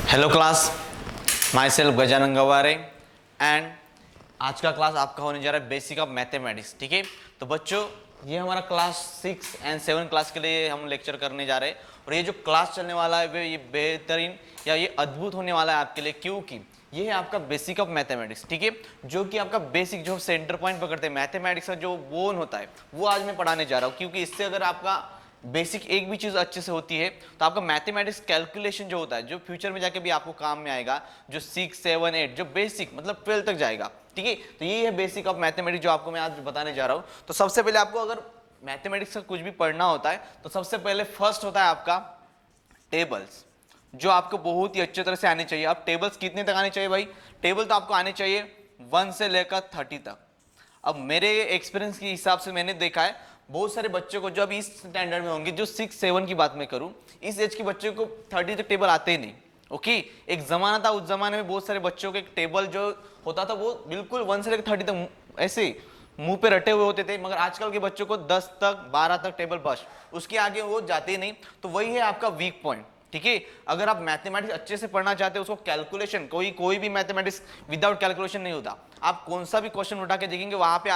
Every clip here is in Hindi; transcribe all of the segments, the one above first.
Hello class, my self Gajanan Gaware and आज का क्लास आपका होने जा रहा है बेसिक ऑफ मैथमेटिक्स। ठीक है, तो बच्चों ये हमारा क्लास 6 एंड 7 क्लास के लिए हम लेक्चर करने जा रहे हैं और ये जो क्लास चलने वाला है ये बेहतरीन या ये अद्भुत होने वाला है आपके लिए, क्योंकि ये है आपका बेसिक ऑफ मैथमेटिक्स। ठीक है, जो कि आपका बेसिक जो सेंटर पॉइंट पकड़ते हैं मैथमेटिक्स का जो बोन होता है वो आज मैं पढ़ाने जा रहा हूँ, क्योंकि इससे अगर आपका बेसिक एक भी चीज अच्छे से होती है तो आपका मैथमेटिक्स कैलकुलेशन जो होता है जो फ्यूचर में जाके भी आपको काम में आएगा, जो 6, 7, 8 जो बेसिक मतलब 12 तक जाएगा। ठीक है, तो ये है बेसिक ऑफ मैथमेटिक्स जो आपको मैं आज बताने जा रहा हूँ। तो सबसे पहले आपको अगर मैथमेटिक्स का कुछ भी पढ़ना होता है तो सबसे पहले फर्स्ट होता है आपका टेबल्स, जो आपको बहुत ही अच्छे तरह से आने चाहिए। अब टेबल्स कितने तक आने चाहिए भाई? टेबल तो आपको आने चाहिए 1 से लेकर 30 तक। अब मेरे एक्सपीरियंस के हिसाब से मैंने देखा है बहुत सारे बच्चों को जो अभी इस स्टैंडर्ड में होंगे, जो 6, 7 की बात मैं करूं, इस एज के बच्चों को 30 तक टेबल आते ही नहीं। ओके, एक जमाना था, उस जमाने में बहुत सारे बच्चों के टेबल जो होता था वो बिल्कुल 1 से लेकर 30 तक ऐसे मुंह पे रटे हुए होते थे, मगर आजकल के बच्चों को 10 तक 12 तक टेबल बस, उसके आगे वो जाते ही नहीं। तो वही है आपका वीक पॉइंट। ठीक है, अगर आप मैथमेटिक्स अच्छे से पढ़ना चाहते हो, उसको कैलकुलेशन, कोई भी मैथमेटिक्स विदाउट कैलकुलेशन नहीं होता। आप कौन सा भी क्वेश्चन उठा के देखेंगे वहां पे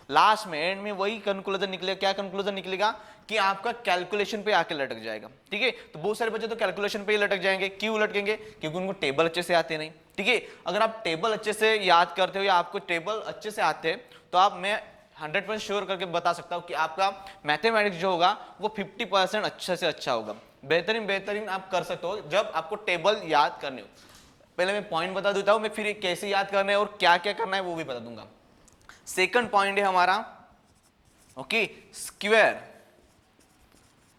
लास्ट में एंड में वही कंक्लूजन निकलेगा। क्या कंक्लूजन निकलेगा? कि आपका कैलकुलेशन पे आके लटक जाएगा। ठीक है, तो बहुत सारे बच्चे तो कैलकुलेशन पे ही लटक जाएंगे। क्यों लटकेंगे? क्योंकि उनको टेबल अच्छे से आते नहीं। ठीक है, अगर आप टेबल अच्छे से याद करते हो या आपको टेबल अच्छे से आते हैं तो आप, मैं 100% श्योर करके बता सकता हूं कि आपका मैथमेटिक्स जो होगा वो 50% अच्छे से अच्छा होगा। बेहतरीन आप कर सकते हो जब आपको टेबल याद करने हो। पहले मैं पॉइंट बता देता हूं, मैं फिर कैसे याद करना है और क्या क्या करना है वो भी बता दूंगा। सेकंड पॉइंट है हमारा ओके स्क्वायर।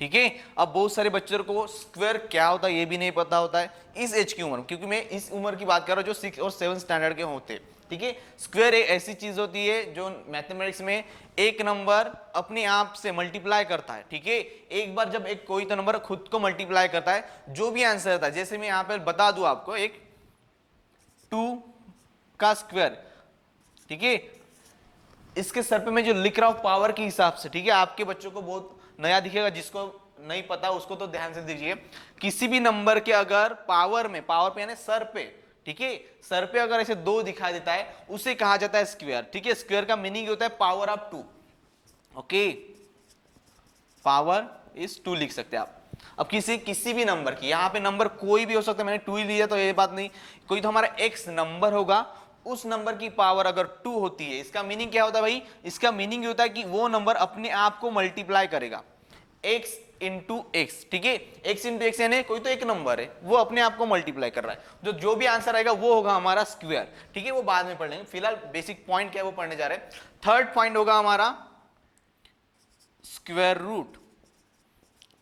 ठीक है, अब बहुत सारे बच्चों को स्क्वायर क्या होता है ये भी नहीं पता होता है इस एज की उम्र, क्योंकि मैं इस उम्र की बात कर रहा हूं जो 6 और 7 स्टैंडर्ड के होते हैं। ठीक है, स्क्वायर एक ऐसी चीज होती है जो मैथमेटिक्स में एक नंबर अपने आप से मल्टीप्लाई करता है। ठीक है, एक बार जब एक कोई तो नंबर खुद को मल्टीप्लाई करता है, जो भी आंसर आता है, जैसे मैं यहां पर बता दूं आपको, एक 2 का स्क्वायर। ठीक है, इसके सर पे मैं जो लिख रहा हूं पावर के हिसाब से, ठीक है, आपके बच्चों को बहुत नया दिखेगा, जिसको नहीं पता उसको तो ध्यान से दीजिए। किसी भी नंबर के अगर पावर पे यानी सर पे, ठीक है, सर पे अगर ऐसे 2 दिखाई देता है उसे कहा जाता है स्क्वायर। ठीक है, स्क्वायर का मीनिंग होता है power of 2। Okay, power is 2 लिख सकते हैं आप। अब किसी भी नंबर की, यहां पे नंबर कोई भी हो सकता है, मैंने 2 ही लिया तो ये बात नहीं, कोई तो हमारा एक्स नंबर होगा, उस नंबर की पावर अगर 2 होती है, इसका मीनिंग क्या होता है भाई? इसका मीनिंग ये होता है कि वो नंबर अपने आप को मल्टीप्लाई करेगा, x इंटू एक्स। ठीक है, x इंटू एक्स यानी कोई तो एक नंबर है वो अपने आप को मल्टीप्लाई कर रहा है, जो भी आंसर आएगा वो होगा हमारा स्क्वायर। ठीक है, वो बाद में पढ़ लेंगे, फिलहाल बेसिक पॉइंट क्या है वो पढ़ने जा रहे हैं। थर्ड पॉइंट होगा हमारा स्क्वायर रूट।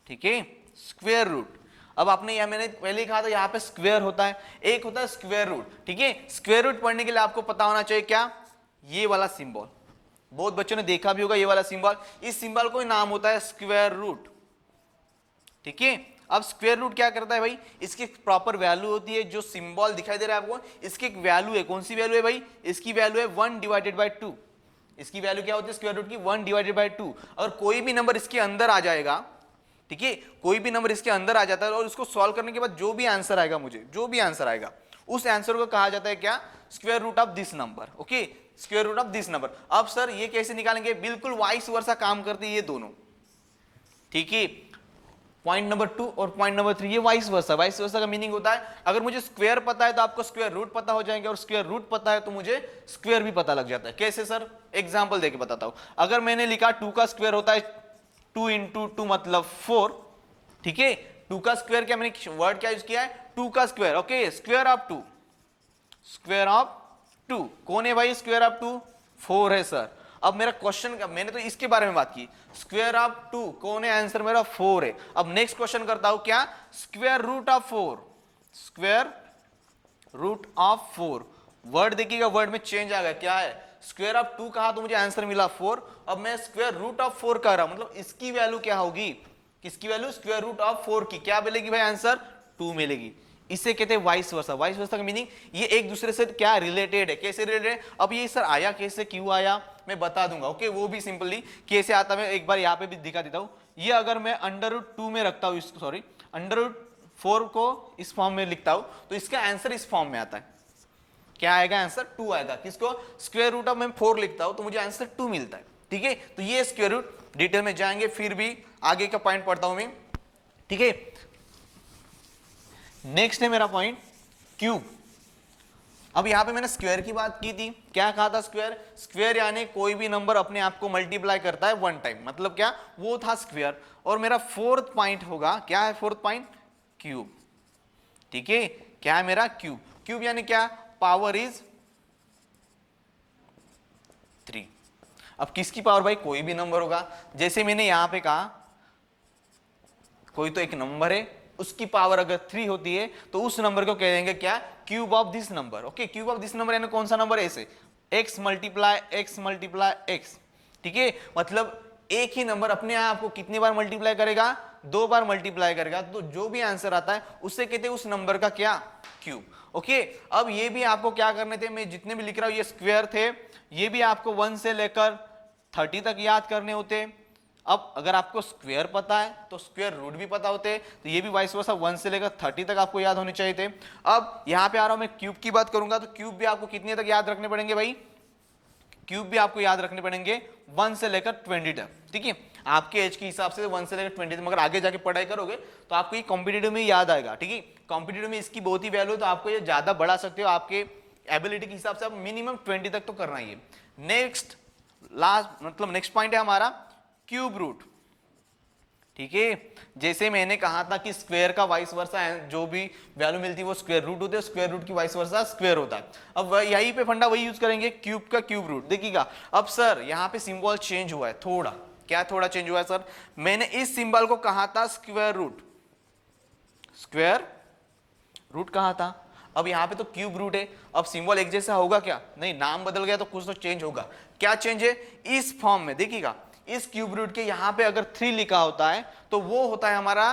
ठीक है, स्क्वायर रूट। अब आपने यह मैंने पहले ही कहा था यहाँ पे स्क्वायर होता है, एक होता है स्क्वायर रूट। ठीक है, स्क्वायर रूट पढ़ने के लिए आपको पता होना चाहिए क्या? ये वाला सिंबल, बहुत बच्चों ने देखा भी होगा ये वाला सिंबल। इस सिंबल को नाम होता है स्क्वायर रूट। ठीक है, अब स्क्वायर रूट क्या करता है भाई? इसकी प्रॉपर वैल्यू होती है, जो सिंबल दिखाई दे रहा है आपको, इसकी एक वैल्यू है। कौन सी वैल्यू है भाई? इसकी वैल्यू है 1/2। इसकी वैल्यू क्या होती है स्क्वायर रूट की? 1/2। अगर कोई भी नंबर इसके अंदर आ जाएगा, ठीक है, कोई भी नंबर इसके अंदर आ जाता है और उसको सॉल्व करने के बाद जो भी आंसर आएगा, जो भी आंसर आएगा उस आंसर को कहा जाता है क्या? Square root of this number. Okay, square root of this number. अब सर ये कैसे निकालेंगे? बिल्कुल वाइस वर्सा काम करते हैं ये दोनों। ठीक है, पॉइंट नंबर 2 और पॉइंट नंबर 3 ये वाइस वर्सा। वाइस वर्सा का मीनिंग होता है अगर मुझे स्क्वायर पता है तो आपको स्क्वायर रूट पता हो जाएंगे, और स्क्वायर रूट पता है तो मुझे स्क्वायर भी पता लग जाता है। कैसे सर? एग्जाम्पल देके बताता हूं। अगर मैंने लिखा 2 का स्क्वायर होता है 2 इंटू 2 मतलब 4। ठीक है, 2 का स्क्वायर क्या, मैंने वर्ड क्या यूज किया है? 2 का square. Okay, square of 2, square of 2 कौन है भाई? स्क्वायर ऑफ 2 4 है सर। अब मेरा क्वेश्चन, मैंने तो इसके बारे में बात की, स्क्वायर ऑफ 2 कौन है? आंसर मेरा 4 है। अब नेक्स्ट क्वेश्चन करता हूं क्या? Square root of 4, square root of 4। Word देखिएगा, वर्ड में चेंज आ गया। क्या है? स्क्वायर ऑफ 2 कहा तो मुझे आंसर मिला 4, अब मैं स्क्वायर रूट ऑफ 4 कह रहा हूं, मतलब इसकी वैल्यू क्या होगी? किसकी वैल्यू? स्क्वायर रूट ऑफ 4 की। क्या मिलेगी भाई? आंसर 2 मिलेगी। इसे कहते हैं वाइस वर्सा। वाइस वर्सा का मीनिंग ये एक दूसरे से क्या रिलेटेड है। कैसे रिलेटेड है? अब ये सर आया कैसे, क्यों आया, मैं बता दूंगा। ओके, वो भी सिंपली कैसे आता मैं एक बार यहाँ पे भी दिखा देता हूं। ये अगर मैं अंडर रूट 2 में रखता हूं, सॉरी अंडर रूट 4 को इस फॉर्म में लिखता हूं तो इसका आंसर इस फॉर्म में आता है। क्या आएगा आंसर? 2 आएगा। किसको? स्क्वायर रूट ऑफ मैं 4 लिखता हूं तो मुझे आंसर 2 मिलता है। ठीक है, तो ये स्क्वायर रूट, डिटेल में जाएंगे फिर भी आगे का पॉइंट पढ़ता हूं मैं। ठीक है, नेक्स्ट है मेरा पॉइंट क्यूब। अब यहां पे मैंने स्क्वायर की बात की थी, क्या कहा था? स्क्वायर, स्क्वायर यानी कोई भी नंबर अपने आप को मल्टीप्लाई करता है वन टाइम, मतलब क्या? वो था स्क्वायर। और मेरा फोर्थ पॉइंट होगा, क्या है फोर्थ पॉइंट? क्यूब। ठीक है, क्या है मेरा? क्यूब। क्यूब यानी क्या? Power is 3। अब किसकी पावर भाई? कोई भी नंबर होगा। जैसे मैंने यहां पे कहा कोई तो एक नंबर है, उसकी पावर अगर 3 होती है तो उस नंबर को कह देंगे क्या? Cube of this number. Okay, cube of this number यानी कौन सा नंबर? ऐसे x multiply x multiply x। ठीक है, मतलब एक ही नंबर अपने आप को कितनी बार मल्टीप्लाई करेगा? 2 बार मल्टीप्लाई करेगा। तो जो भी आंसर आता है उससे कहते हैं उस नंबर का क्या? क्यूब। ओके, अब ये भी आपको क्या करने थे, मैं जितने भी लिख रहा हूं ये स्क्वायर थे, ये भी आपको 1 से लेकर 30 तक याद करने होते। अब अगर आपको स्क्वायर पता है तो स्क्वायर रूट भी पता होते हैं, तो ये भी वाइस वर्सा 1 से लेकर 30 तक आपको याद होने चाहिए थे। अब यहां पे आ रहा हूं मैं क्यूब की बात करूंगा, तो क्यूब भी आपको कितने तक याद रखने पड़ेंगे भाई? क्यूब भी आपको याद रखने पड़ेंगे 1 से लेकर 20 तक। ठीक है, आपके एज के हिसाब से 1 से लेकर 20 तक, मगर आगे जाके पढ़ाई करोगे तो आपको ये कॉम्पिटिटिव में याद आएगा। ठीक है, कॉम्पिटिटिव में इसकी बहुत ही वैल्यू, तो आपको ये ज्यादा बढ़ा सकते हो आपके एबिलिटी के हिसाब से। आप मिनिमम 20 तक तो करना ही है। नेक्स्ट लास्ट मतलब नेक्स्ट पॉइंट है हमारा क्यूब रूट। ठीक है, जैसे मैंने कहा था कि स्क्वायर का वाइस वर्सा है, जो भी वैल्यू मिलती है वो स्क्वायर रूट होते हैं, स्क्वायर रूट की वाइस वर्सा स्क्वायर होता है। अब यहीं पे फंडा वही यूज करेंगे, क्यूब का क्यूब रूट। देखिएगा, अब सर यहाँ पे सिंबल चेंज हुआ है थोड़ा। क्या थोड़ा चेंज हुआ है सर? मैंने इस सिंबल को कहा था स्क्वायर रूट, स्क्वायर रूट कहा था। अब यहाँ पे तो क्यूब रूट है। अब सिंबल एक जैसा होगा क्या? नहीं, नाम बदल गया तो कुछ तो चेंज होगा। क्या चेंज है? इस फॉर्म में देखिएगा, इस क्यूब रूट के यहां पे अगर 3 लिखा होता है तो वो होता है हमारा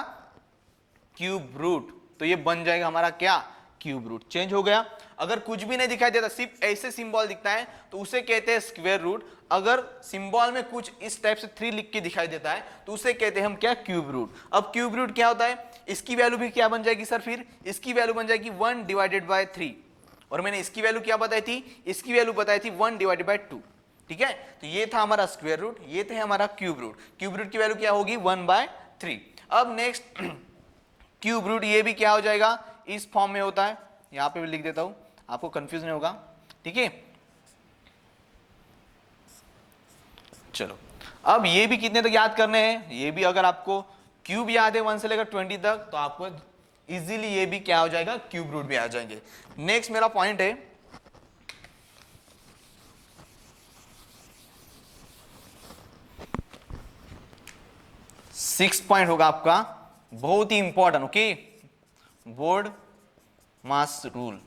क्यूब रूट, तो ये बन जाएगा हमारा क्या? Cube root. चेंज हो गया। अगर कुछ भी नहीं दिखाई देता, सिर्फ ऐसे सिंबल दिखता है तो उसे कहते हैं स्क्वायर रूट। अगर सिंबल में कुछ इस टाइप से 3 लिख के दिखाई देता है तो उसे कहते हैं हम क्या? Cube root. अब क्यूब रूट क्या होता है? इसकी वैल्यू भी क्या बन जाएगी सर? फिर इसकी वैल्यू बन जाएगी 1 डिवाइडेड बाय 3। और मैंने इसकी वैल्यू क्या बताई थी? इसकी वैल्यू बताई थी 1 डिवाइडेड बाय 2। ठीक है, तो ये था हमारा स्क्वायर रूट, ये थे हमारा क्यूब रूट। क्यूब रूट की वैल्यू क्या होगी? 1/3। अब नेक्स्ट क्यूब रूट, ये भी क्या हो जाएगा? इस फॉर्म में होता है। यहां पे भी लिख देता हूं, आपको कंफ्यूज नहीं होगा। ठीक है, चलो अब ये भी कितने तक याद करने हैं? ये भी अगर आपको क्यूब याद है 1 से लेकर 20 तक तो आपको इजीली ये भी क्या हो जाएगा? क्यूब रूट भी आ जाएंगे। नेक्स्ट मेरा पॉइंट है सिक्स पॉइंट होगा आपका, बहुत ही इंपॉर्टेंट। ओके, बोर्ड मास रूल।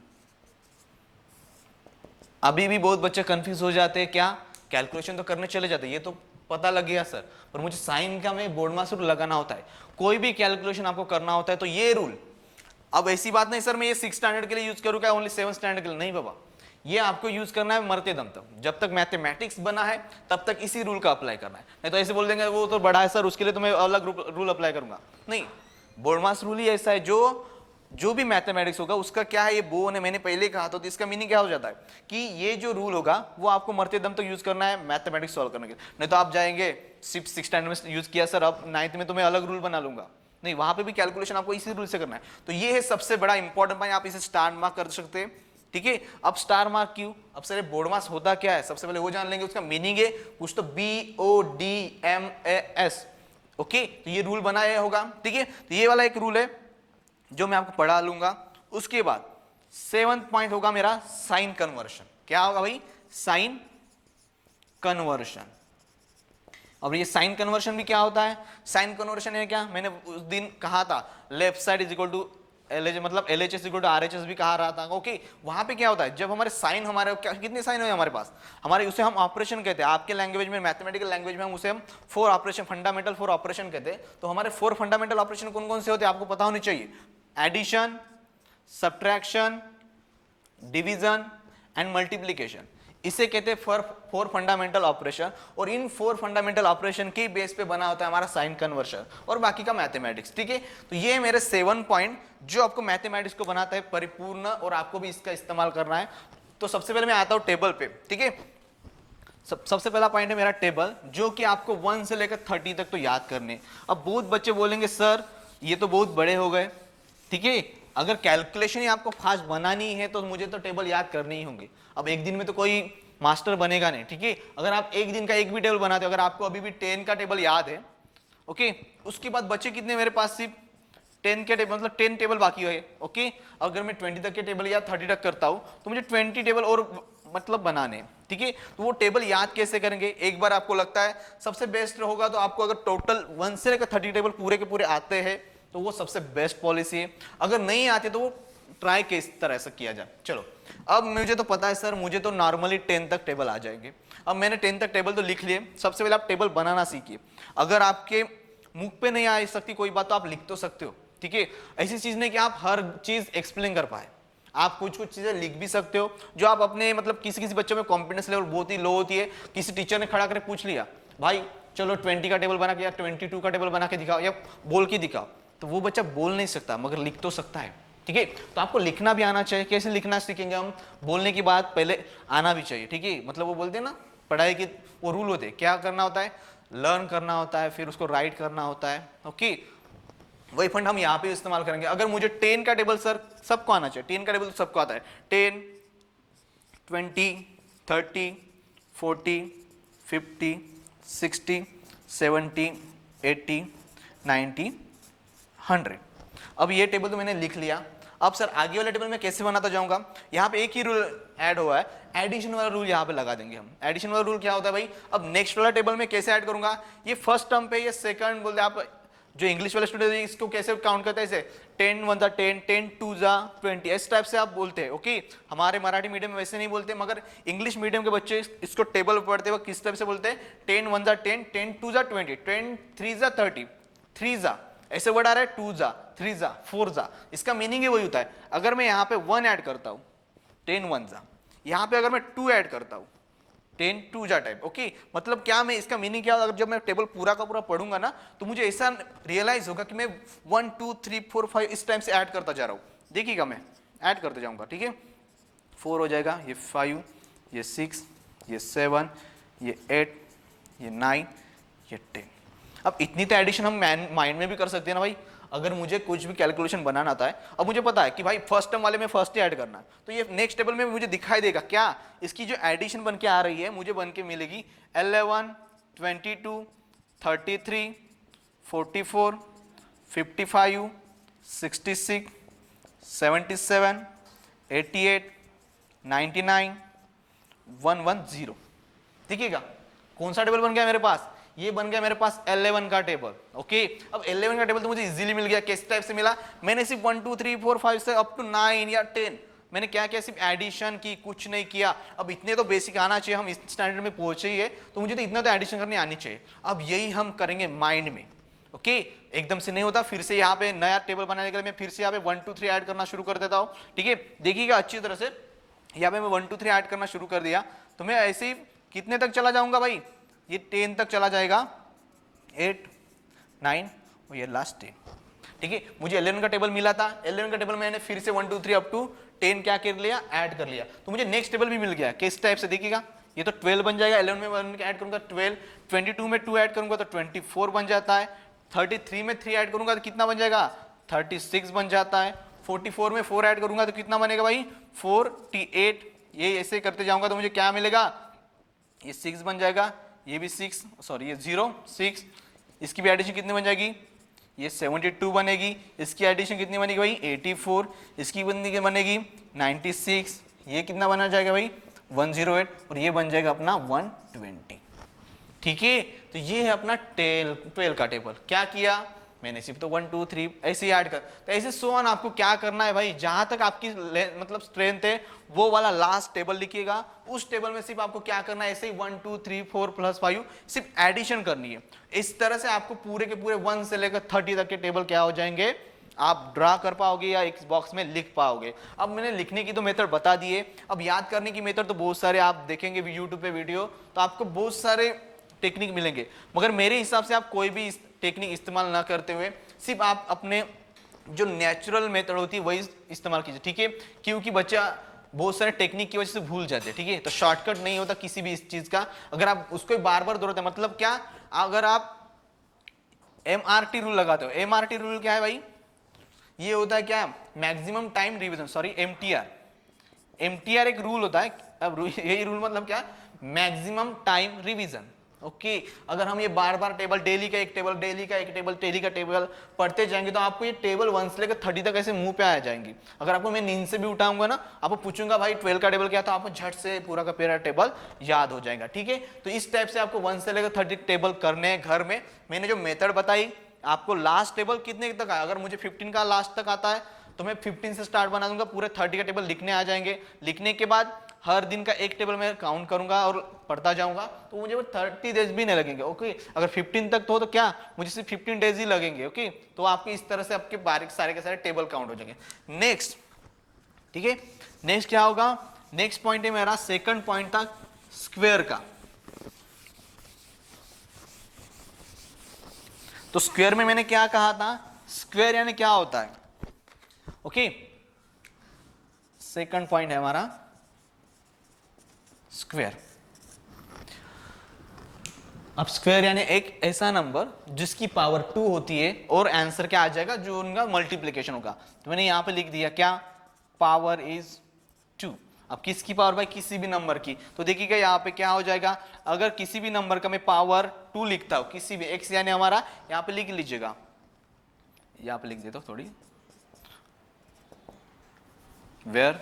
अभी भी बहुत बच्चे कंफ्यूज हो जाते हैं, क्या? कैलकुलेशन तो करने चले जाते हैं, ये तो पता लग गया सर, पर मुझे साइन का में बोर्ड मास रूल लगाना होता है। कोई भी कैलकुलेशन आपको करना होता है तो ये रूल, अब ऐसी बात नहीं सर मैं ये 6 स्टैंडर्ड के लिए यूज करूंगा, ओनली 7 स्टैंडर्ड के लिए नहीं बाबा, ये आपको यूज करना है मरते दम तक। जब तक मैथमेटिक्स बना है तब तक इसी रूल का अप्लाई करना है। नहीं तो ऐसे बोल देंगे वो तो बड़ा है सर, उसके लिए तो मैं अलग रूल अप्लाई करूंगा। नहीं, बोर्ड मास रूल ही ऐसा है, जो भी मैथमेटिक्स होगा उसका क्या है, ये बो ने मैंने पहले कहा था, तो इसका मीनिंग क्या हो जाता है कि ये जो रूल होगा वो आपको मरते दम तक यूज करना है मैथमेटिक्स सॉल्व करने के लिए। नहीं तो आप जाएंगे 6 स्टैंडर्ड में यूज किया सर, अब 9th में तो मैं अलग रूल बना लूंगा। नहीं, वहां पे भी कैलकुलेशन आपको इसी रूल से करना है। तो ये है सबसे बड़ा इंपॉर्टेंट पॉइंट, आप इसे स्टार मार्क कर सकते हैं। ठीक है, अब स्टार मार्क क्यों? अब सर बोर्ड मास होता क्या है, सबसे पहले वो जान लेंगे, उसका मीनिंग है कुछ तो BODMAS। ओके, तो ये रूल बनाया होगा। ठीक है, तो ये वाला एक रूल है जो मैं आपको पढ़ा लूंगा। उसके बाद 7th पॉइंट होगा मेरा साइन कन्वर्शन। क्या होगा भाई? Sign conversion. अब ये साइन कन्वर्शन भी क्या होता है? साइन कन्वर्शन है क्या, मैंने उस दिन कहा था left side is equal to LH, मतलब LHS इक्वल टू RHS भी कहा रहा था। ओके, वहां पे क्या होता है, जब हमारे साइन, हमारे कितने साइन है हमारे पास, हमारे उसे हम ऑपरेशन कहते हैं। आपके लैंग्वेज में, मैथमेटिकल लैंग्वेज में हम उसे 4 ऑपरेशन, फंडामेंटल 4 ऑपरेशन कहते हैं। तो हमारे 4 फंडामेंटल ऑपरेशन कौन कौन से होते हैं आपको पता होने चाहिए? Addition, subtraction, division and multiplication. इसे कहते हैं फोर फंडामेंटल ऑपरेशन, और इन फोर फंडामेंटल ऑपरेशन की बेस पे बना होता है हमारा साइन कन्वर्शन और बाकी का मैथमेटिक्स। ठीक है, तो ये मेरे 7 पॉइंट जो आपको मैथमेटिक्स को बनाता है परिपूर्ण, और आपको भी इसका इस्तेमाल करना है। तो सबसे पहले मैं आता हूँ टेबल पे। ठीक है, सबसे पहला पॉइंट है मेरा टेबल, जो कि आपको 1 से लेकर 30 तक तो याद करने। अब बहुत बच्चे बोलेंगे सर ये तो बहुत बड़े हो गए। ठीक है, अगर कैलकुलेशन ही आपको फास्ट बनानी है तो मुझे तो टेबल याद करने ही होंगे। अब एक दिन में तो कोई मास्टर बनेगा नहीं। ठीक है, अगर आप एक दिन का एक भी टेबल बनाते हो, अगर आपको अभी भी 10 का टेबल याद है, ओके, उसके बाद बच्चे कितने मेरे पास, सिर्फ 10 के टेबल, मतलब 10 टेबल बाकी है। ओके, अगर मैं 20 तक के टेबल या 30 तक करता हूं तो मुझे 20 टेबल और मतलब बनाने। ठीक है, तो वो टेबल याद कैसे करेंगे? एक बार आपको लगता है सबसे बेस्ट होगा तो आपको अगर टोटल 1 से लेकर 30 टेबल पूरे के पूरे आते हैं तो वो सबसे बेस्ट पॉलिसी है। अगर नहीं आते तो वो ट्राई किस तरह से किया जाए। चलो, अब मुझे तो पता है सर मुझे तो नॉर्मली 10 तक टेबल आ जाएंगे। अब मैंने 10 तक टेबल तो लिख लिए। सबसे पहले आप टेबल बनाना सीखिए। अगर आपके मुख पे नहीं आ सकती कोई बात तो आप लिख तो सकते हो। ठीक है, ऐसी चीज नहीं कि आप हर चीज एक्सप्लेन कर पाए, आप कुछ कुछ चीजें लिख भी सकते हो जो आप अपने मतलब किसी किसी बच्चों में कॉन्फिडेंस लेवल बहुत ही लो होती है। किसी टीचर ने खड़ा करके पूछ लिया भाई चलो 20 का टेबल बना के या 22 का टेबल बना के दिखाओ या बोल के दिखाओ, तो वो बच्चा बोल नहीं सकता मगर लिख तो सकता है। ठीक है, तो आपको लिखना भी आना चाहिए। कैसे लिखना सीखेंगे हम? बोलने की बात पहले आना भी चाहिए। ठीक है, मतलब वो बोलते हैं ना पढ़ाई के वो रूल होते हैं, क्या करना होता है, लर्न करना होता है, फिर उसको राइट करना होता है। ओके, वही फंड हम यहाँ पे इस्तेमाल करेंगे। अगर मुझे 10 का टेबल सर सबको आना चाहिए, 10 का टेबल तो सबको आता है। 10, 20, 30, 40, 50, 60, 70, 80, 90, 100। अब ये टेबल तो मैंने लिख लिया। अब सर आगे वाले टेबल में कैसे बनाता जाऊंगा? यहाँ पे एक ही रूल ऐड हुआ है, एडिशन वाला रूल यहाँ पे लगा देंगे हम। एडिशन वाला रूल क्या होता है भाई? अब नेक्स्ट वाला टेबल में कैसे ऐड करूंगा? ये फर्स्ट टर्म पे, ये सेकंड बोलते हैं आप जो इंग्लिश वाले स्टूडेंट है इसको कैसे काउंट करते हैं? ऐसे 10 1 जा 10, 10 2 जा 20, इस टाइप से आप बोलते हैं। ओके, हमारे मराठी मीडियम में वैसे नहीं बोलते, मगर इंग्लिश मीडियम के बच्चे इसको टेबल पढ़ते वक्त किस टाइप से बोलते हैं? 10 1 जा 10, 10 2 जा 20, 10 3 जा 30, 3 जा ऐसे वर्ड आ रहा है, 2 जा 3 जा 4 जा। इसका मीनिंग ही वही होता है। अगर मैं यहाँ पे 1 ऐड करता हूँ 10 1 जा, यहाँ पे अगर मैं 2 ऐड करता हूँ 10 2 जा टाइप। ओके, मतलब क्या, मैं इसका मीनिंग क्या, अगर जब मैं टेबल पूरा का पूरा पढ़ूंगा ना तो मुझे ऐसा रियलाइज होगा कि मैं 1 2 3 4 5 इस टाइम से ऐड करता जा रहा हूँ। देखिएगा मैं ऐड करते जाऊंगा। ठीक है, 4 हो जाएगा, ये 5, ये 6, ये 7, ये 8, ये 9, ये 10। अब इतनी तो एडिशन हम माइंड में भी कर सकते हैं ना भाई। अगर मुझे कुछ भी कैलकुलेशन बनाना आता है, अब मुझे पता है कि भाई फर्स्ट टर्म वाले में फर्स्ट ही ऐड करना है, तो ये नेक्स्ट टेबल में मुझे दिखाई देगा क्या, इसकी जो एडिशन बन के आ रही है मुझे बन के मिलेगी 11 22 33 44 55 66 77 88 99 110। देखिएगा कौन सा टेबल बन गया मेरे पास? ये बन गया मेरे पास 11 का टेबल। ओके, अब 11 का टेबल तो मुझे इजीली मिल गया। किस टाइप से मिला? मैंने सिर्फ 1 2 3 4 5 से अप टू 9 या 10 मैंने क्या किया? सिर्फ एडिशन की, कुछ नहीं किया। अब इतने तो बेसिक आना चाहिए, हम इस स्टैंडर्ड में पहुंचे ही है तो मुझे तो इतना तो एडिशन करनी आनी चाहिए। अब यही हम करेंगे माइंड में। ओके, एकदम से नहीं होता। फिर से यहाँ पे नया टेबल बनाने के लिए मैं फिर से यहाँ पे 1 2 3 ऐड करना शुरू कर देता हूँ। ठीक है, देखिएगा अच्छी तरह से, यहाँ पे मैं 1 2 3 ऐड करना शुरू कर दिया तो मैं ऐसे ही कितने तक चला जाऊंगा भाई? ये 10 तक चला जाएगा, 8 9 और ये लास्ट 10। ठीक है, मुझे 11 का टेबल मिला था। 11 का टेबल मैंने फिर से 1 2 3 अप टू 10 क्या कर लिया? ऐड कर लिया। तो मुझे नेक्स्ट टेबल भी मिल गया। किस टाइप से? देखिएगा ये तो 12 बन जाएगा। 11 में 1 ऐड करूंगा 12, 22 में 2 ऐड करूंगा तो 24 बन जाता है, 33 में 3 ऐड करूंगा तो कितना बन जाएगा? 36 बन जाता है, 44 में 4 ऐड करूंगा तो कितना बनेगा भाई? 48। ये ऐसे करते जाऊंगा तो मुझे क्या मिलेगा? ये 6 बन जाएगा, ये भी 6, सॉरी ये 0 6, इसकी भी एडिशन कितनी बन जाएगी? ये 72 बनेगी। इसकी एडिशन कितनी बनेगी भाई? 84। इसकी बनेगी 96। ये कितना बना जाएगा भाई? 108। और ये बन जाएगा अपना 120। ठीक है, तो ये है अपना 12 का टेबल। क्या किया मैंने? सिर्फ तो 1 2 3 ऐसे ही ऐड कर, तो ऐसे सो ऑन आपको क्या करना है भाई? जहां तक आपकी मतलब स्ट्रेंथ है वो वाला लास्ट टेबल लिखिएगा। उस टेबल में सिर्फ आपको क्या करना है? ऐसे ही 1 2 3 4 प्लस 5 सिर्फ एडिशन करनी है। इस तरह से आपको पूरे के पूरे 1 से लेकर 30 तक के टेबल क्या हो जाएंगे? आप ड्रा कर पाओगे या एक बॉक्स में लिख पाओगे। अब मैंने लिखने की तो मेथड बता दिए, अब याद करने की मेथड तो बहुत सारे आप देखेंगे यूट्यूब पे वीडियो, तो आपको बहुत सारे टेक्निक मिलेंगे, मगर मेरे हिसाब से आप कोई भी टेक्निक इस्तेमाल ना करते हुए सिर्फ आप अपने जो नेचुरल मेथड होती है वही इस्तेमाल कीजिए, ठीक है। क्योंकि बच्चा बहुत सारे टेक्निक की वजह से भूल जाते हैं, ठीक है। तो शॉर्टकट नहीं होता किसी भी इस चीज का, अगर आप उसको बार बार दोहराते हैं, मतलब क्या, अगर आप MRT रूल लगाते हो, MRT रूल क्या है भाई, ये होता है क्या, maximum time revision, sorry MTR एक रूल होता है। अब यही रूल मतलब क्या, मैक्सिमम टाइम रिवीजन, ओके। अगर हम ये बार बार टेबल, डेली का एक टेबल, डेली का एक टेबल, डेली का टेबल पढ़ते जाएंगे तो आपको ये टेबल 1 से लेकर 30 तक ऐसे मुंह पे आ जाएंगी। अगर आपको मैं नींद से भी उठाऊंगा ना, आपको पूछूंगा भाई 12 का टेबल क्या था, आपको झट से पूरा का पूरा टेबल याद हो जाएगा, ठीक है। तो इस टाइप से आपको 1 से लेकर 30 टेबल करने हैं घर में। मैंने जो मेथड बताई आपको, लास्ट टेबल कितने तक आया, अगर मुझे 15 का लास्ट तक आता है तो मैं 15 से स्टार्ट बना दूंगा, पूरे 30 का टेबल लिखने आ जाएंगे। लिखने के बाद हर दिन का एक टेबल में काउंट करूंगा और पढ़ता जाऊंगा, तो मुझे वो 30 डेज भी नहीं लगेंगे, ओके। अगर 15 तक तो क्या, मुझे सिर्फ 15 डेज ही लगेंगे, ओके। तो आपके इस तरह से आपके बारीक सारे के सारे टेबल काउंट हो जाएंगे। नेक्स्ट, ठीक है, नेक्स्ट क्या होगा, नेक्स्ट पॉइंट है मेरा, सेकंड पॉइंट था स्क्वायर का। तो स्क्वायर में मैंने क्या कहा था, स्क्वायर यानी क्या होता है, ओके। सेकंड पॉइंट है हमारा स्क्वायर। अब स्क्वायर यानी एक ऐसा नंबर जिसकी पावर 2 होती है और आंसर क्या आ जाएगा, जो उनका मल्टीप्लिकेशन होगा। तो मैंने यहां पे लिख दिया क्या, पावर इज 2। अब किसकी पावर भाई, किसी भी नंबर की। तो देखिएगा यहाँ पे क्या हो जाएगा, अगर किसी भी नंबर का मैं पावर 2 लिखता हूं, किसी भी x यानी हमारा, यहाँ पे लिख लीजिएगा, यहाँ पे लिख देता हूं थोड़ी, where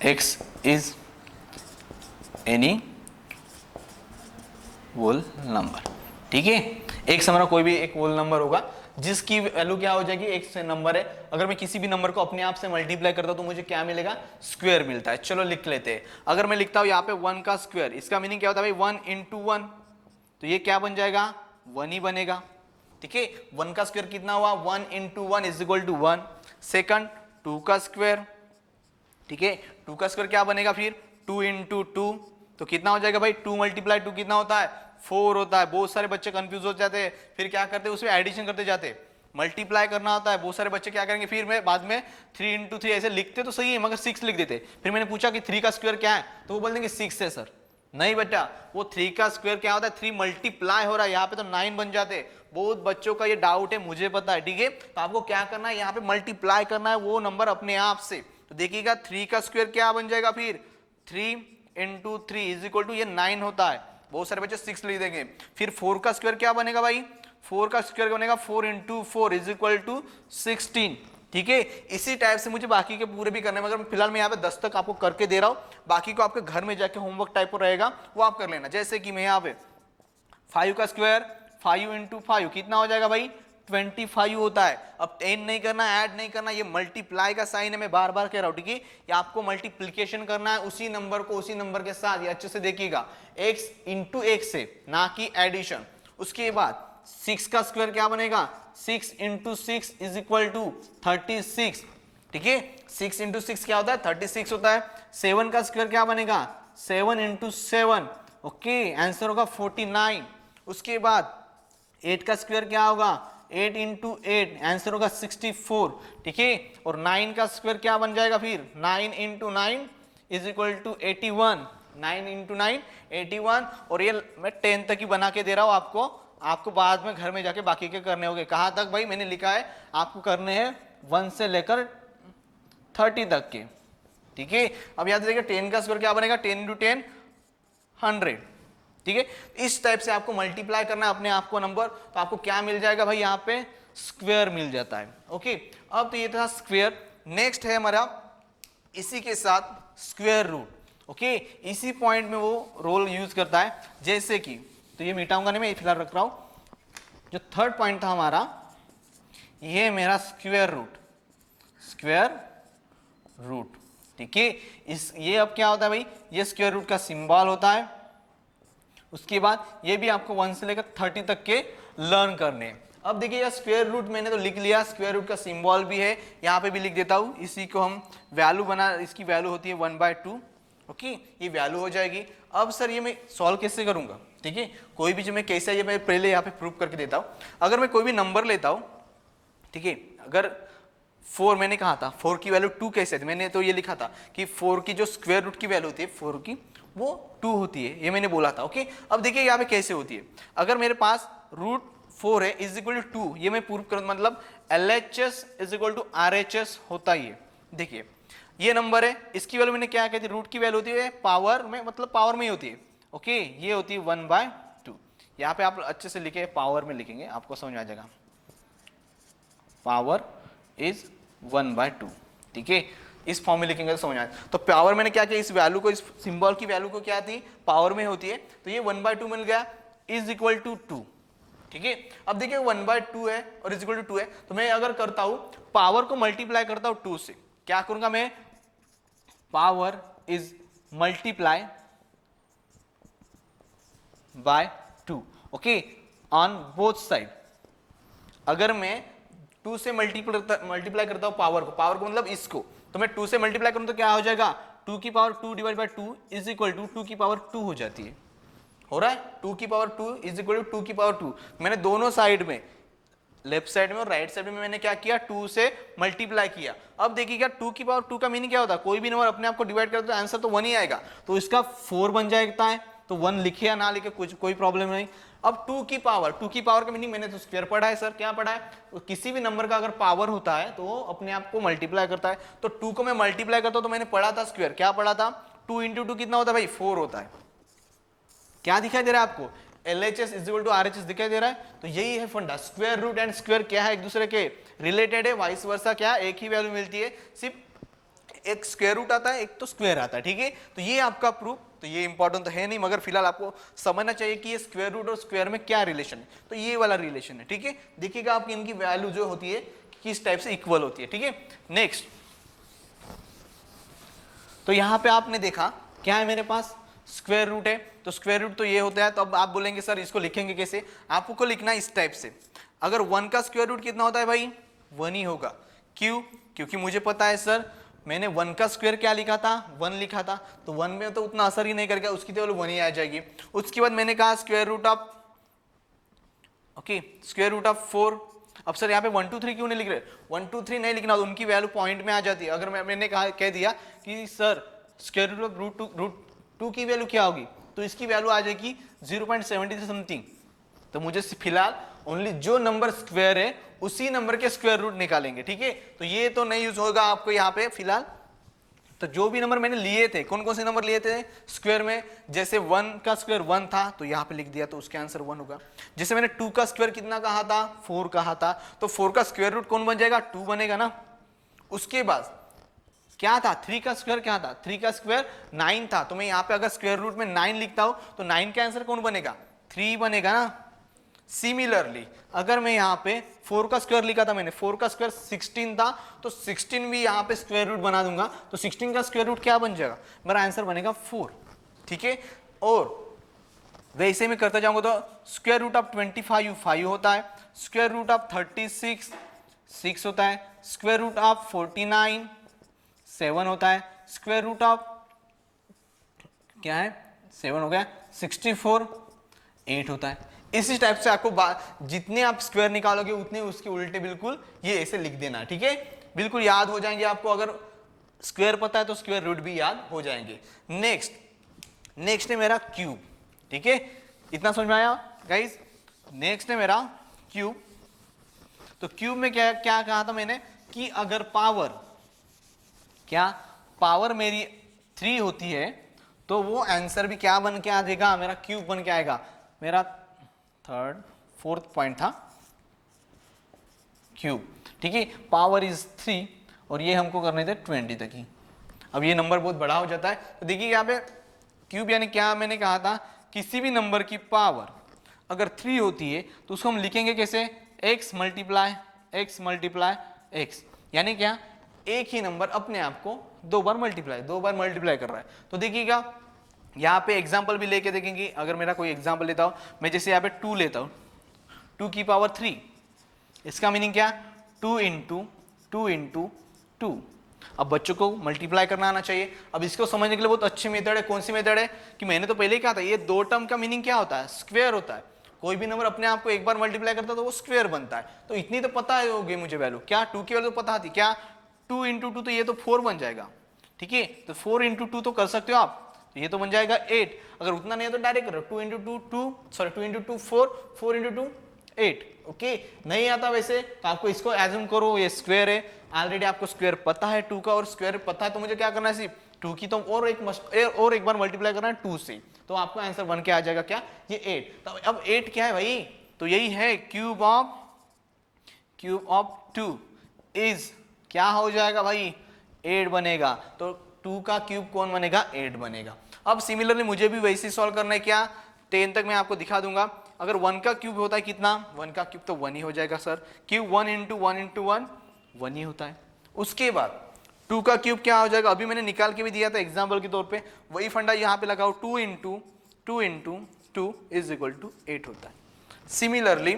x is any whole number, ठीक है। x हमारा कोई भी एक होल नंबर होगा जिसकी वैल्यू क्या हो जाएगी, x नंबर है। अगर मैं किसी भी नंबर को अपने आप से मल्टीप्लाई करता हूं तो मुझे क्या मिलेगा, स्क्वायर मिलता है। चलो लिख लेते हैं। अगर मैं लिखता हूं यहाँ पे 1 का स्क्वायर, इसका मीनिंग क्या होता है भाई, 1 इंटू 1, तो ये क्या बन जाएगा, 1 ही बनेगा, ठीक है। 1 का स्क्वायर कितना हुआ, 1 into 1 is equal to 1। Second 2 का स्क्वायर, ठीक है, 2 का स्क्वायर क्या बनेगा फिर, 2 इंटू 2, तो कितना हो जाएगा भाई, 2 मल्टीप्लाई 2 कितना होता है, 4 होता है। बहुत सारे बच्चे कंफ्यूज हो जाते हैं, फिर क्या करते हैं, उसमें एडिशन करते जाते हैं, मल्टीप्लाई करना होता है। बहुत सारे बच्चे क्या करेंगे, फिर मैं बाद में 3 इंटू 3 ऐसे लिखते तो सही है, मगर 6 लिख देते। फिर मैंने पूछा कि 3 का स्क्वायर क्या है, तो वो बोल देंगे 6 है सर। नहीं बेटा, वो 3 का स्क्वायर क्या होता है, 3 मल्टीप्लाई हो रहा है, यहाँ पे तो 9 बन जाते। बहुत बच्चों का ये डाउट है, मुझे पता है, ठीक है। तो आपको क्या करना है, यहाँ पे मल्टीप्लाई करना है वो नंबर अपने आप से। तो देखिएगा 3 का स्क्वायर क्या बन जाएगा फिर, 3 इंटू 3 इज इक्वल टू, ये 9 होता है, बहुत सारे बच्चे 6 लिख देंगे। फिर 4 का स्क्वायर क्या बनेगा भाई, 4 का स्क्वायर बनेगा 4 इंटू 4 इज इक्वल टू 16, ठीक है। इसी टाइप से मुझे बाकी के पूरे भी करने, मगर फिलहाल मैं यहाँ पे 10 तक आपको करके दे रहा हूँ, बाकी को आपके घर में जाके होमवर्क टाइप रहेगा वो आप कर लेना। जैसे कि मैं यहाँ पे 5 का स्क्वायर, 5 इंटू 5 कितना हो जाएगा भाई, 25 होता है। अब 10 नहीं करना, ऐड नहीं करना, ये मल्टीप्लाई का साइन है, मैं बार बार कह रहा हूं, ठीक है। ये आपको मल्टीप्लिकेशन करना है उसी नंबर को उसी नंबर के साथ, ये अच्छे से देखिएगा, x इंटू x से, ना कि एडिशन। उसके बाद 6 का स्क्वायर क्या बनेगा, 6 इंटू 6 इज इक्वल टू 36, ठीक है। 6 इंटू 6 क्या होता है, 36 होता है। 7 का स्क्वायर क्या बनेगा, 7 इंटू 7, ओके, आंसर होगा 49। उसके बाद 8 का स्क्वायर क्या होगा, 8 इंटू 8, आंसर होगा 64, ठीक है। और 9 का स्क्वायर क्या बन जाएगा फिर, 9 into 9 is equal to 81, 9 into 9 81। और ये मैं 10 तक ही बना के दे रहा हूँ आपको, आपको बाद में घर में जाके बाकी के करने होंगे। कहाँ तक भाई, मैंने लिखा है आपको करने हैं 1 से लेकर 30 तक के, ठीक है। अब याद रखिएगा 10 का स्क्वायर क्या बनेगा, 10 इंटू 10 100, ठीक है। इस टाइप से आपको मल्टीप्लाई करना है अपने आप को नंबर, तो आपको क्या मिल जाएगा भाई, यहाँ पे स्क्वायर मिल जाता है, ओके। अब तो ये था स्क्वायर। नेक्स्ट है हमारा इसी के साथ स्क्वायर रूट, ओके। इसी पॉइंट में वो रोल यूज करता है, जैसे कि, तो ये मिटाऊंगा नहीं, मैं फिलहाल रख रहा हूं। जो थर्ड पॉइंट था हमारा, ये मेरा स्क्वायर रूट, स्क्वायर रूट, ठीक है। इस ये अब क्या होता है भाई, ये स्क्वायर रूट का सिंबल होता है, उसके बाद ये भी आपको 1 से लेकर 30 तक के लर्न करने हैं। अब देखिए स्क्वायर रूट मैंने तो लिख लिया, स्क्वायर रूट का सिंबल भी है, यहाँ पे भी लिख देता हूँ। इसी को हम वैल्यू बना, इसकी वैल्यू होती है 1/2। ओके, ये वैल्यू हो जाएगी। अब सर ये मैं सॉल्व कैसे करूँगा? ठीक है, कोई भी जो मैं कैसे, ये मैं पहले यहाँ पे प्रूव करके देता हूँ। अगर मैं कोई भी नंबर लेता हूँ, ठीक है, अगर 4 मैंने कहा था 4 की वैल्यू 2 कैसे थी, मैंने तो ये लिखा था कि 4 की जो स्क्वायर रूट की वैल्यू होती है 4 की, वो 2 होती है, ये मैंने बोला था। ओके, अब देखिए यहाँ पे कैसे होती है। अगर मेरे पास रूट 4 है इज इक्वल टू 2, ये मैं प्रूव करूँ, मतलब LHS is equal to RHS होता ही है। देखिए ये नंबर है, इसकी वैल्यू मैंने क्या कहती है, रूट की वैल्यू होती है पावर में, मतलब पावर में ही होती है। ओके, ये होती है 1/2। यहाँ पे आप अच्छे से लिखे, पावर में लिखेंगे, आपको समझ आ जाएगा। पावर इज 1/2, ठीक है, इस फॉर्म में लिखेंगे तो समझ आए। तो पावर मैंने क्या किया, इस वैल्यू को, इस सिंबल की वैल्यू को क्या थी, पावर में होती है, तो ये 1/2 मिल गया, इज इक्वल टू 2। ठीक है, अब देखिए 1/2 है और इज इक्वल टू 2 है, तो मैं अगर करता हूं पावर को मल्टीप्लाई करता हूं 2 से, क्या करूंगा मैं, power is multiply by 2। Okay, on both side. अगर मैं 2 से मल्टीप्लाई करता हूं पावर को मतलब इसको, तो मैं 2 से मल्टीप्लाई करूं तो क्या हो जाएगा, 2 की power 2 divide by 2 is equal to 2 की पावर 2 हो जाती है। हो रहा है, 2 की पावर 2 इज इक्वल टू 2 की पावर 2। मैंने दोनों साइड में, लेफ्ट साइड में और राइट साइड में मैंने क्या किया, 2 से मल्टीप्लाई किया। अब देखिएगा 2 की पावर 2 का मीनिंग क्या होता है, कोई भी नंबर अपने आप को डिवाइड करते तो आंसर तो 1 ही आएगा, तो इसका 4 बन जाएगा है, तो 1 लिखे या ना लिखे कुछ कोई प्रॉब्लम नहीं। अब 2 की पावर का मीनिंग मैंने तो स्क्वायर पढ़ा है सर, क्या पढ़ा है, तो किसी भी नंबर का अगर पावर होता है तो वो अपने आप को मल्टीप्लाई करता है। तो 2 को मैं मल्टीप्लाई करता हूं तो मैंने पढ़ा था स्क्वायर, क्या पढ़ा था, 2 × 2 कितना होता है भाई, 4 होता है। क्या दिखाई दे रहा है आपको, LHS is equal to RHS दिखाई दे रहा है। तो यही है फंडा, स्क्वायर रूट एंड स्क्वायर क्या है, एक दूसरे के रिलेटेड है, वाइस वर्सा क्या है, एक ही वैल्यू मिलती है, सिर्फ एक स्क्वायर रूट आता है, एक तो स्क्वायर आता है। ठीक है, तो ये आपका प्रूफ, तो ये इंपॉर्टेंट तो है नहीं, मगर फिलहाल आपको समझना चाहिए कि ये स्क्वायर रूट और स्क्वायर में क्या रिलेशन है, तो ये वाला रिलेशन है। ठीक है, देखिएगा आपकी इनकी वैल्यू जो होती है किस टाइप से इक्वल होती है। ठीक है, नेक्स्ट, तो यहां पे आपने देखा क्या है, मेरे पास स्क्वायर रूट है, तो स्क्वायर रूट तो ये होता है। तो अब आप बोलेंगे सर इसको लिखेंगे कैसे, आपको लिखना है इस टाइप से। अगर 1 का स्क्वायर रूट कितना होता है भाई, 1 ही होगा। क्यों, क्योंकि मुझे पता है सर मैंने 1 का स्क्वायर क्या लिखा था, 1 लिखा था, तो 1 में तो उतना असर ही नहीं करेगा, उसकी तो 1 ही आ जाएगी। उसके बाद मैंने कहा square root of, okay, square root of 4। अब सर यहाँ पे 1 2 3 क्यों नहीं लिख रहे, 1 2 3 नहीं लिखना, उनकी वैल्यू पॉइंट में आ जाती है। अगर मैंने कह दिया कि sir square root of root 2 की वैल्यू क्या होगी, तो इसकी वैल्यू आ जाएगी 0.73 समथिंग। तो मुझे फिलहाल ओनली जो नंबर स्क्वायर है उसी नंबर के स्क्वायर रूट निकालेंगे। ठीक है, तो ये तो नहीं यूज होगा आपको यहाँ पे फिलहाल। तो जो भी नंबर मैंने लिए थे, कौन कौन से नंबर लिए थे स्क्वायर में, जैसे 1 का स्क्वायर 1 था तो यहाँ पे लिख दिया, तो उसके आंसर 1 होगा। जैसे मैंने 2 का स्क्वायर कितना कहा था, 4 कहा था, तो 4 का स्क्वायर रूट कौन बन जाएगा, 2 बनेगा ना। उसके बाद क्या था, 3 का स्क्वायर क्या था, 3 का स्क्वायर 9 था, तो मैं यहाँ पे अगर स्क्वायर रूट में 9 लिखता हूं तो 9 का आंसर कौन बनेगा, 3 बनेगा ना। सिमिलरली अगर मैं यहाँ पे 4 का स्क्वायर लिखा था मैंने, 4 का स्क्वायर 16 था, तो 16 भी यहाँ पे स्क्वायर रूट बना दूंगा, तो 16 का स्क्वायर रूट क्या बन जाएगा, मेरा आंसर बनेगा 4। ठीक है, और वैसे में करता जाऊंगा तो स्क्वायर रूट ऑफ 25 5 होता है, स्क्वायर रूट ऑफ 36 6 होता है, स्क्वायर रूट ऑफ 49 7 होता है, स्क्वायर रूट ऑफ क्या है 7 हो गया, 64 8 होता है। इसी टाइप से आपको जितने आप स्क्वायर निकालोगे उतने उसके उल्टे बिल्कुल ये ऐसे लिख देना। ठीक है, बिल्कुल याद हो जाएंगे आपको, अगर स्क्वायर पता है तो स्क्वायर रूट भी याद हो जाएंगे। नेक्स्ट है मेरा क्यूब। ठीक है, इतना समझ में आया गाइस। नेक्स्ट है मेरा क्यूब। तो क्यूब में क्या क्या कहा था मैंने कि अगर पावर मेरी 3 होती है तो वो आंसर भी क्या बन के आ जाएगा, मेरा क्यूब बन के आएगा। मेरा 4th पॉइंट था क्यूब। ठीक है, पावर इज 3 और ये हमको करने थे 20 तक ही। अब ये नंबर बहुत बड़ा हो जाता है, तो देखिए यहाँ पे क्यूब यानी क्या मैंने कहा था, किसी भी नंबर की पावर अगर 3 होती है तो उसको हम लिखेंगे कैसे, x मल्टीप्लाई x, यानी क्या, एक ही नंबर अपने आप को 2 बार मल्टीप्लाई कर रहा है। तो देखिएगा यहाँ पे एग्जाम्पल भी लेके देखेंगे। अगर मेरा कोई एग्जाम्पल लेता हूँ, मैं जैसे यहाँ पे 2 लेता हूँ, 2 की पावर 3, इसका मीनिंग क्या? 2 इंटू 2 इंटू 2। अब बच्चों को मल्टीप्लाई करना आना चाहिए। अब इसको समझने के लिए बहुत अच्छी मेथड है। कौन सी मेथड है? कि मैंने तो पहले ही कहा था, ये 2 टर्म का मीनिंग क्या होता है? स्क्वायर होता है। कोई भी नंबर अपने आप को एक बार मल्टीप्लाई करता है तो वो स्क्वायर बनता है। तो इतनी तो पता है होगी मुझे वैल्यू, क्या 2 की वैल्यू तो पता थी क्या? 2 इंटू 2, तो ये तो 4 बन जाएगा। ठीक है, तो 4 इंटू 2 तो कर सकते हो आप, तो ये तो बन जाएगा 8। अगर उतना नहीं है तो डायरेक्ट करो, 2 into 2 2, sorry 2 into 2 4, 4 into 2 8। Okay, नहीं आता वैसे तो आपको इसको एज्यूम करो ये स्क्वायर है। ऑलरेडी आपको स्क्वायर पता है 2 का, और स्क्वायर पता है तो मुझे क्या करना है? सिर्फ 2 की तो और एक बार मल्टीप्लाई करना है 2 से, तो आपका आंसर बन के आ जाएगा क्या? ये 8। तो अब 8 क्या है भाई? तो यही है क्यूब ऑफ 2 इज क्या हो जाएगा भाई? 8 बनेगा। तो 2 का क्यूब कौन बनेगा? 8 बनेगा। अब सिमिलरली मुझे भी वैसे ही सॉल्व करना है। क्या? 10 तक मैं आपको दिखा दूंगा। अगर 1 का क्यूब होता है कितना? 1 का क्यूब तो 1 ही हो जाएगा सर। क्यूब 1 इंटू 1 इंटू 1 1 ही होता है। उसके बाद 2 का क्यूब क्या हो जाएगा? अभी मैंने निकाल के भी दिया था एग्जाम्पल के तौर पे, वही फंडा यहाँ पे लगाओ, 2 into 2 into 2 is equal to 8 होता है। सिमिलरली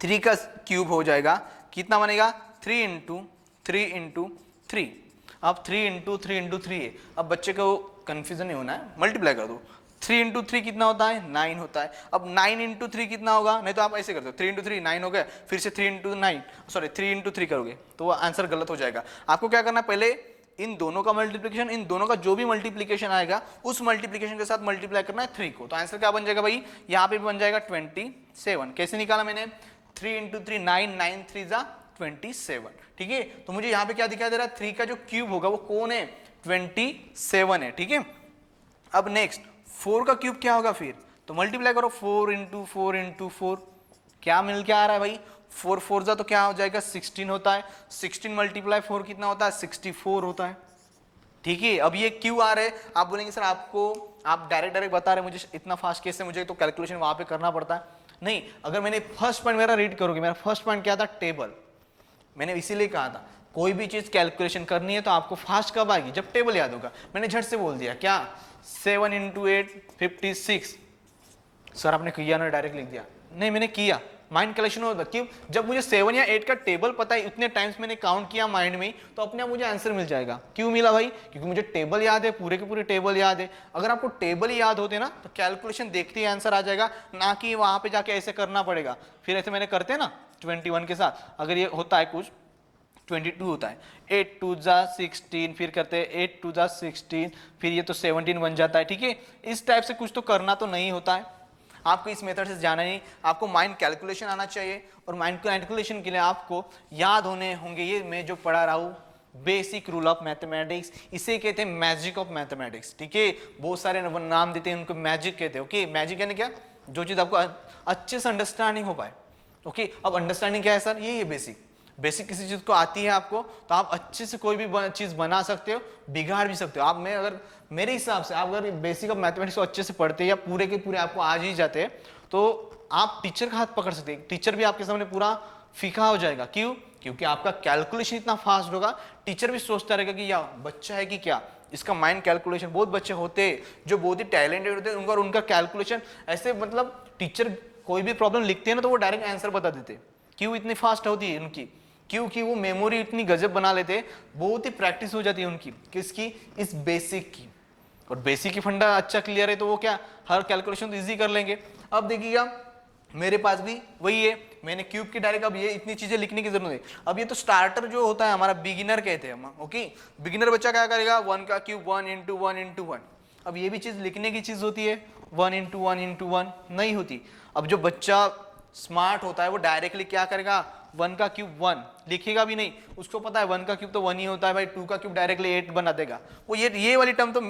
3 का क्यूब हो जाएगा, कितना बनेगा? 3 इंटू 3 इंटू 3। अब 3 इंटू 3 इंटू 3 है। अब बच्चे को कंफ्यूजन नहीं होना है, मल्टीप्लाई कर दो। 3 इंटू 3 कितना होता है? 9 होता है। अब 9 इंटू 3 कितना होगा? नहीं तो आप ऐसे कर दो, 3 इंटू 3 9 हो गया, फिर से 3 इंटू 9, सॉरी 3 इंटू 3 करोगे तो वो आंसर गलत हो जाएगा। आपको क्या करना है? पहले इन दोनों का मल्टीप्लिकेशन, इन दोनों का जो भी मल्टीप्लिकेशन आएगा उस मल्टीप्लिकेशन के साथ मल्टीप्लाई करना है 3 को। तो आंसर क्या बन जाएगा भाई? यहाँ पे भी बन जाएगा 27। कैसे निकाला मैंने? 3 इंटू 3 9, 9 3 जा 27। ठीक है, तो मुझे यहाँ पे क्या दिखाई दे रहा है? 3 का जो क्यूब होगा वो कौन है? 27 है। ठीक है, अब नेक्स्ट 4 का क्यूब क्या होगा? फिर तो मल्टीप्लाई करो, 4 इंटू 4 इंटू 4, क्या मिल के आ रहा है भाई? 4 4 जा तो क्या हो जाएगा? 16 होता है। 16 मल्टीप्लाई 4 कितना होता है? 64 होता है। ठीक है, अब ये क्यों आ रहा है? आप बोलेंगे सर आपको, आप डायरेक्ट बता रहे, मुझे इतना फास्ट कैसे? मुझे तो कैलकुलेशन वहां पे करना पड़ता है। नहीं, अगर मैंने फर्स्ट पॉइंट मेरा रीड करोगे, मेरा फर्स्ट पॉइंट क्या था? टेबल। मैंने इसीलिए कहा था कोई भी चीज कैलकुलेशन करनी है तो आपको फास्ट कब आएगी? जब टेबल याद होगा। मैंने झट से बोल दिया क्या? 7 इंटू 8 56। सर आपने किया ना, डायरेक्ट लिख दिया? नहीं, मैंने किया, माइंड कैलकुलेशन होता। क्यों? जब मुझे 7 या 8 का टेबल पता है, इतने टाइम्स मैंने काउंट किया माइंड में, तो अपने आप मुझे आंसर मिल जाएगा। क्यों मिला भाई? क्योंकि मुझे टेबल याद है, पूरे के पूरे टेबल याद है। अगर आपको टेबल याद होते ना तो कैलकुलेशन देखते ही आंसर आ जाएगा, ना कि वहां पे जाके ऐसे करना पड़ेगा। फिर ऐसे मैंने करते ना 21 के साथ, अगर ये होता है कुछ 22 होता है, 8 2 जा 16, फिर करते हैं 8 2 जा 16, फिर ये तो 17 बन जाता है। ठीक है, इस टाइप से कुछ तो करना तो नहीं होता है। आपको इस मेथड से जाना नहीं, आपको माइंड कैलकुलेशन आना चाहिए, और माइंड कैलकुलेशन के लिए आपको याद होने होंगे ये मैं जो पढ़ा रहा हूँ, बेसिक रूल ऑफ मैथमेटिक्स। इसे कहते हैं मैजिक ऑफ मैथमेटिक्स। ठीक है, बहुत सारे नाम देते हैं उनको, मैजिक कहते हैं। ओके, मैजिक यानी क्या? जो चीज़ आपको अच्छे से अंडरस्टैंडिंग हो पाए। ओके, अब अंडरस्टैंडिंग क्या है सर? ये बेसिक किसी चीज को आती है आपको तो आप अच्छे से कोई भी चीज बना सकते हो, बिगाड़ भी सकते हो। आप मैं अगर मेरे हिसाब से आप अगर बेसिक ऑफ मैथमेटिक्स को अच्छे से पढ़ते हैं या पूरे के पूरे आपको आज ही जाते हैं तो आप टीचर का हाथ पकड़ सकते हैं। टीचर भी आपके सामने पूरा फीका हो जाएगा। क्यों? क्योंकि आपका कैलकुलेशन इतना फास्ट होगा, टीचर भी सोचता रहेगा कि यार बच्चा है कि क्या, इसका माइंड कैलकुलेशन। बहुत बच्चे होते हैं जो बहुत ही टैलेंटेड होते हैं, उनका कैलकुलेशन ऐसे, मतलब टीचर कोई भी प्रॉब्लम लिखते हैं ना तो वो डायरेक्ट आंसर बता देते। क्यों इतनी फास्ट होती है उनकी? क्योंकि वो मेमोरी इतनी गजब बना लेते, बहुत ही प्रैक्टिस हो जाती है उनकी। किसकी? इस बेसिक की। और बेसिक की फंडा अच्छा क्लियर है तो वो क्या हर कैलकुलेशन तो इजी कर लेंगे। अब देखिएगा मेरे पास भी वही है, मैंने क्यूब की डायरेक्ट, अब ये इतनी चीजें लिखने की जरूरत है। अब ये तो स्टार्टर जो होता है हमारा, बिगिनर कहते हैं हम। ओके, बिगिनर बच्चा क्या करेगा? 1 का क्यूब 1 इंटू 1 इंटू 1। अब ये भी चीज लिखने की चीज होती है, 1 इंटू 1 इंटू 1 नहीं होती। अब जो बच्चा स्मार्ट होता है वो डायरेक्टली क्या करेगा? 1 का क्यूब 1 लिखेगा भी नहीं, उसको पता है 1 का क्यूब तो 1 ही होता है भाई, 2 का क्यूब डायरेक्टली 8 बना देगा। वो ये वाली टर्म तो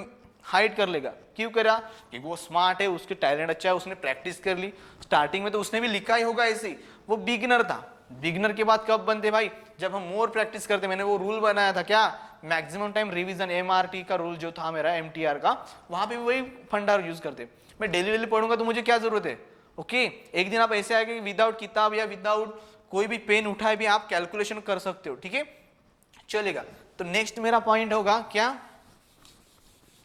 हाइड कर लेगा। क्यों करा? क्योंकि वो स्मार्ट है, उसके टैलेंट अच्छा है, उसने प्रैक्टिस कर ली। स्टार्टिंग में तो उसने भी लिखा ही होगा ऐसे ही, वो बिगिनर था। बिगिनर के बाद कब बनते भाई? जब हम मोर प्रैक्टिस करते। मैंने वो रूल बनाया था क्या? मैक्सिमम टाइम रिवीजन, MRT का रूल जो था मेरा, MTR का, वहां पे भी वही फंडा यूज करते। मैं डेली पढ़ूंगा तो मुझे क्या जरूरत है? ओके, एक दिन आप ऐसे आएगा कि विदाउट किताब या विदाउट कोई भी पेन उठाए भी आप कैलकुलेशन कर सकते हो। ठीक है, चलेगा। तो नेक्स्ट मेरा पॉइंट होगा क्या?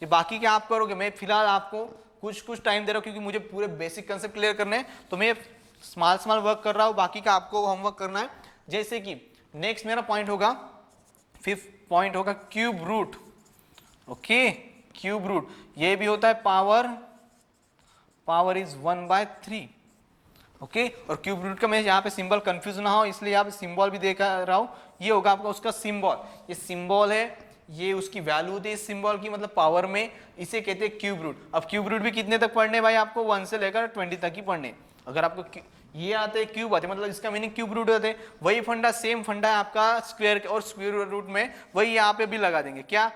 ये बाकी क्या आप करोगे, मैं फिलहाल आपको कुछ टाइम दे रहा हूँ क्योंकि मुझे पूरे बेसिक कंसेप्ट क्लियर करने हैं, तो मैं स्मॉल वर्क कर रहा हूँ, बाकी का आपको होमवर्क करना है। जैसे कि नेक्स्ट मेरा पॉइंट होगा, 5th पॉइंट होगा cube root. Okay, cube root ये भी होता है पावर इज 1/3। ओके, और क्यूब रूट का मैं यहाँ पे सिंबल कंफ्यूज ना हो इसलिए यहाँ पे सिंबल भी देख रहा हूँ। ये होगा आपका उसका सिंबल, ये सिंबल है, ये उसकी वैल्यू होती है इस सिंबल की, मतलब पावर में, इसे कहते हैं क्यूब रूट। अब क्यूब रूट भी कितने तक पढ़ने भाई, आपको 1 से लेकर 20 तक ही पढ़ने। अगर आपको ये आते हैं क्यूब आते हैं, मतलब इसका मीनिंग क्यूब रूट होते हैं, वही फंडा सेम फंडा है आपका स्क्वायर और स्क्वायर रूट में, वही यहाँ पे भी लगा देंगे। क्या